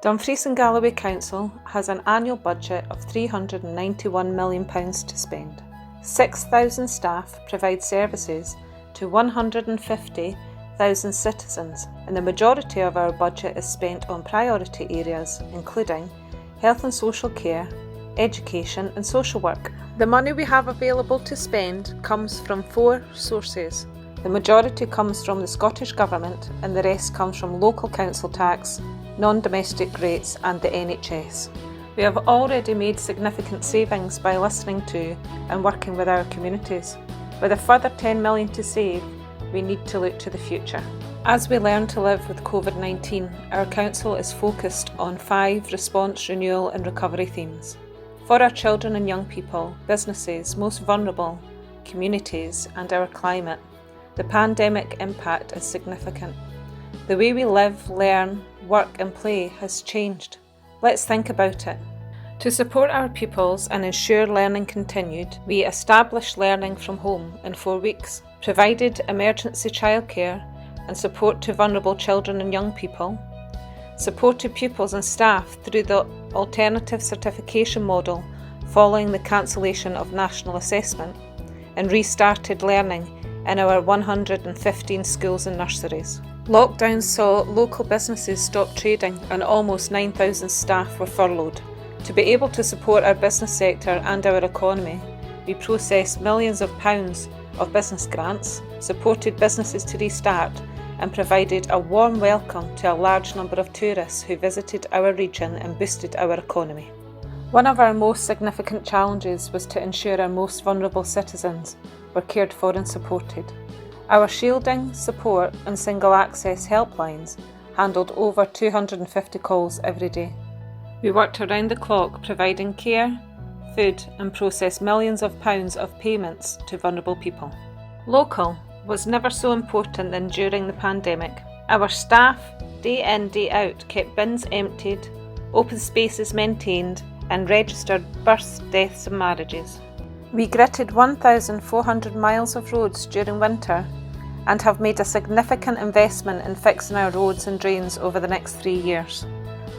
Dumfries and Galloway Council has an annual budget of £391 million to spend. 6,000 staff provide services to 150,000 citizens, and the majority of our budget is spent on priority areas including health and social care, education and social work. The money we have available to spend comes from 4 sources. The majority comes from the Scottish Government and the rest comes from local council tax, non-domestic rates and the NHS. We have already made significant savings by listening to and working with our communities. With a further 10 million to save, we need to look to the future. As we learn to live with COVID-19, our council is focused on 5 response, renewal and recovery themes. For our children and young people, businesses most vulnerable, communities and our climate, the pandemic impact is significant. The way we live, learn, work and play has changed. Let's think about it. To support our pupils and ensure learning continued, we established learning from home in 4 weeks, provided emergency childcare and support to vulnerable children and young people, supported pupils and staff through the alternative certification model following the cancellation of national assessment, and restarted learning in our 115 schools and nurseries. Lockdown saw local businesses stop trading and almost 9,000 staff were furloughed. To be able to support our business sector and our economy, we processed millions of pounds of business grants, supported businesses to restart and provided a warm welcome to a large number of tourists who visited our region and boosted our economy. One of our most significant challenges was to ensure our most vulnerable citizens were cared for and supported. Our shielding, support and single access helplines handled over 250 calls every day. We worked around the clock providing care, food and processed millions of pounds of payments to vulnerable people. Local was never so important than during the pandemic. Our staff, day in, day out, kept bins emptied, open spaces maintained and registered births, deaths and marriages. We gritted 1,400 miles of roads during winter and have made a significant investment in fixing our roads and drains over the next 3 years.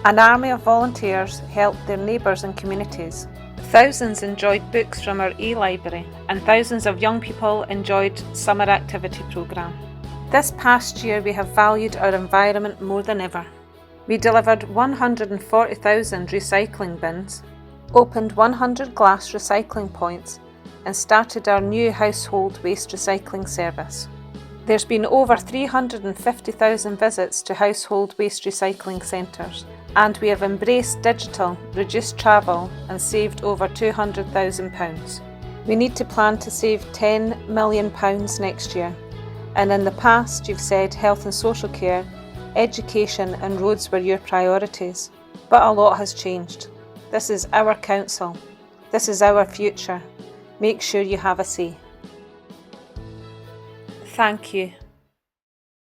An army of volunteers helped their neighbours and communities. Thousands enjoyed books from our e-library and thousands of young people enjoyed summer activity programme. This past year we have valued our environment more than ever. We delivered 140,000 recycling bins, opened 100 glass recycling points and started our new household waste recycling service. There's been over 350,000 visits to household waste recycling centres, and we have embraced digital, reduced travel and saved over £200,000. We need to plan to save £10 million next year, and in the past you've said health and social care, education and roads were your priorities, but a lot has changed. This is our council. This is our future. Make sure you have a say. Thank you.